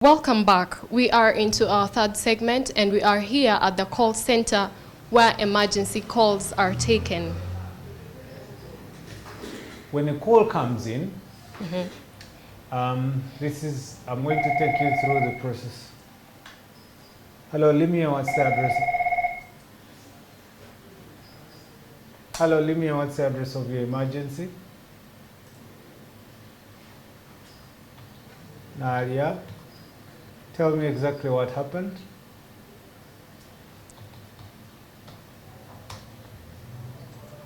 Welcome back. We are into our third segment and we are here at the call center where emergency calls are taken. When a call comes in, I'm going to take you through the process. Hello, Limia, what's the address? Hello, Limia, what's the address of your emergency? Nadia, tell me exactly what happened.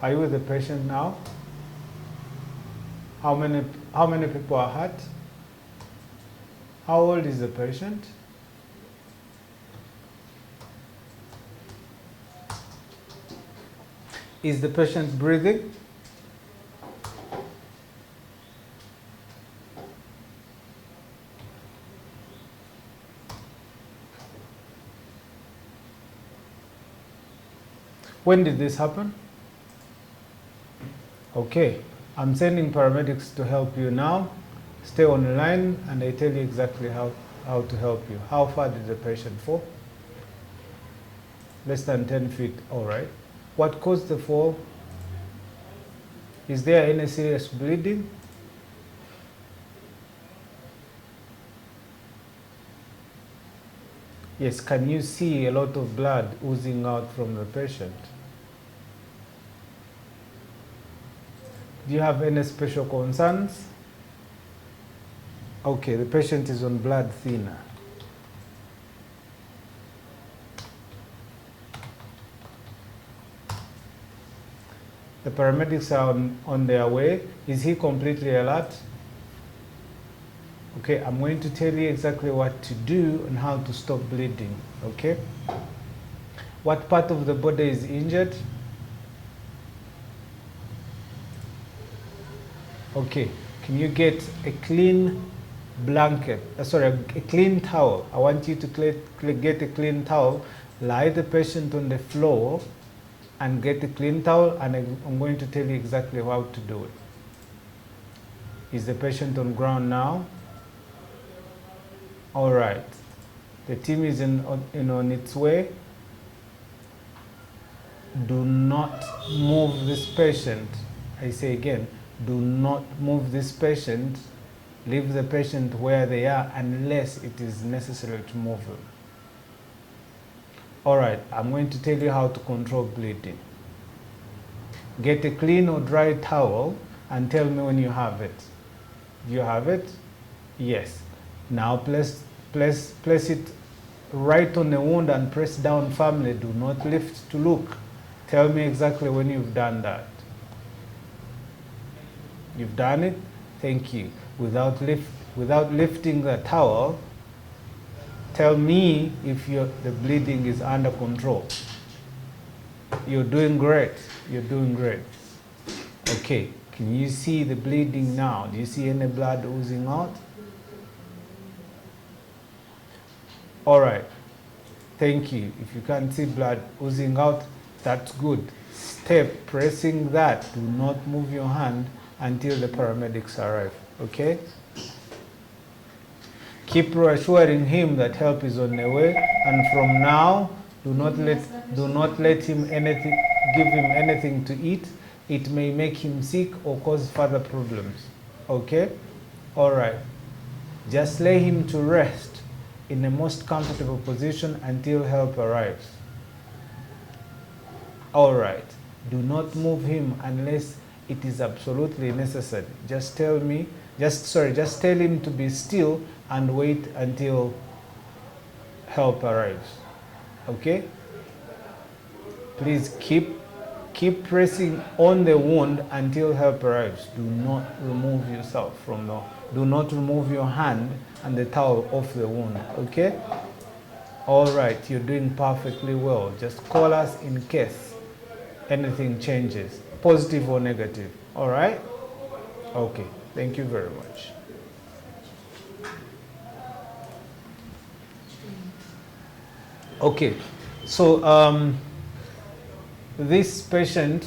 Are you with the patient now? How many people are hurt? How old is the patient? Is the patient breathing? When did this happen? Okay, I'm sending paramedics to help you now. Stay on the line and I tell you exactly how to help you. How far did the patient fall? Less than 10 feet, all right. What caused the fall? Is there any serious bleeding? Yes, can you see a lot of blood oozing out from the patient? Do you have any special concerns? Okay, the patient is on blood thinner. The paramedics are on their way. Is he completely alert? Okay, I'm going to tell you exactly what to do and how to stop bleeding, okay? What part of the body is injured? Okay, can you get a clean blanket, a clean towel? I want you to get a clean towel, lie the patient on the floor and get a clean towel, and I'm going to tell you exactly how to do it. Is the patient on ground now? All right, the team is on its way. Do not move this patient. I say again, do not move this patient. Leave the patient where they are unless it is necessary to move them. All right, I'm going to tell you how to control bleeding. Get a clean or dry towel and tell me when you have it. Do you have it? Yes. Now place it right on the wound and press down firmly. Do not lift to look. Tell me exactly when you've done that. You've done it? Thank you. Without lifting the towel, tell me if the bleeding is under control. You're doing great. You're doing great. Okay, can you see the bleeding now? Do you see any blood oozing out? All right. Thank you. If you can't see blood oozing out, that's good. Step pressing that. Do not move your hand until the paramedics arrive. Okay? Keep reassuring him that help is on the way, and from now, do not let him give him anything to eat. It may make him sick or cause further problems. Okay? All right. Just lay him to rest in the most comfortable position until help arrives. All right. Do not move him unless it is absolutely necessary. Just tell him to be still and wait until help arrives. Okay? Please keep pressing on the wound until help arrives. Do not remove yourself do not remove your hand and the towel off the wound. Okay? All right, you're doing perfectly well. Just call us in case anything changes, positive or negative. All right? Okay, thank you very much. Okay, so this patient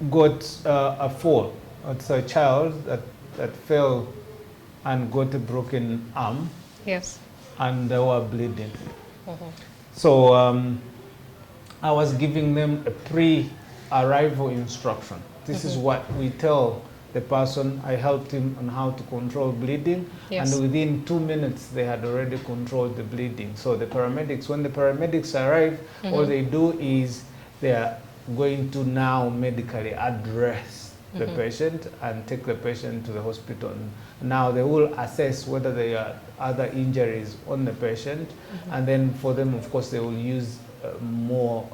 got a fall. It's a child that fell and got a broken arm, Yes. and they were bleeding. So I was giving them a pre-arrival instruction. This is what we tell the person. I helped him on how to control bleeding, Yes. and within 2 minutes they had already controlled the bleeding. So the paramedics, when the paramedics arrive, all they do is they are going to now medically address the patient and take the patient to the hospital. Now they will assess whether there are other injuries on the patient, and then for them, of course, they will use more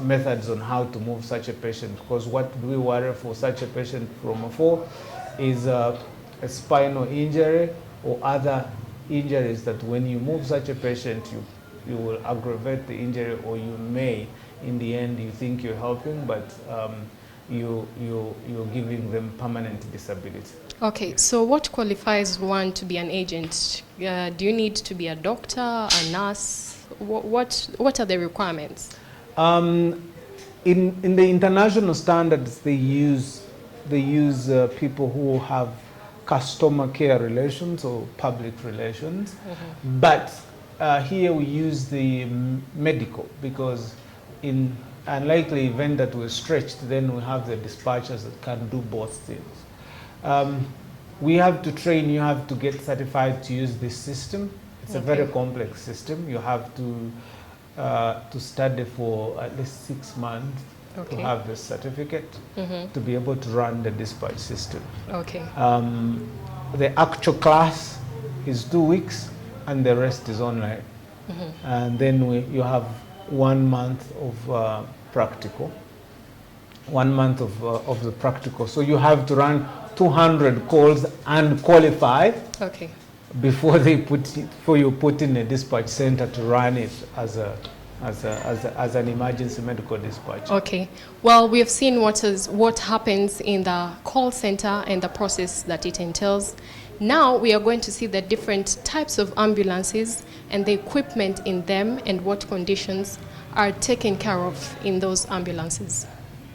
methods on how to move such a patient, because what we worry for such a patient from afar is a spinal injury or other injuries that when you move such a patient, you will aggravate the injury, or you may, in the end, you think you're helping, but you're giving them permanent disability. Okay, so what qualifies one to be an agent? Do you need to be a doctor, a nurse? What are the requirements? In the international standards, they use people who have customer care relations or public relations, but here we use the medical, because in unlikely event that we're stretched, then we have the dispatchers that can do both things. We have to train, you have to get certified to use this system. It's a very complex system. You have to study for at least 6 months to have the certificate to be able to run the dispatch system. Okay. The actual class is 2 weeks, and the rest is online. And then you have 1 month of practical. 1 month of the practical. So you have to run 200 calls and qualify. Okay. Before you put in a dispatch center to run it as an emergency medical dispatch. Okay. Well, we have seen what happens in the call center and the process that it entails. Now we are going to see the different types of ambulances and the equipment in them and what conditions are taken care of in those ambulances.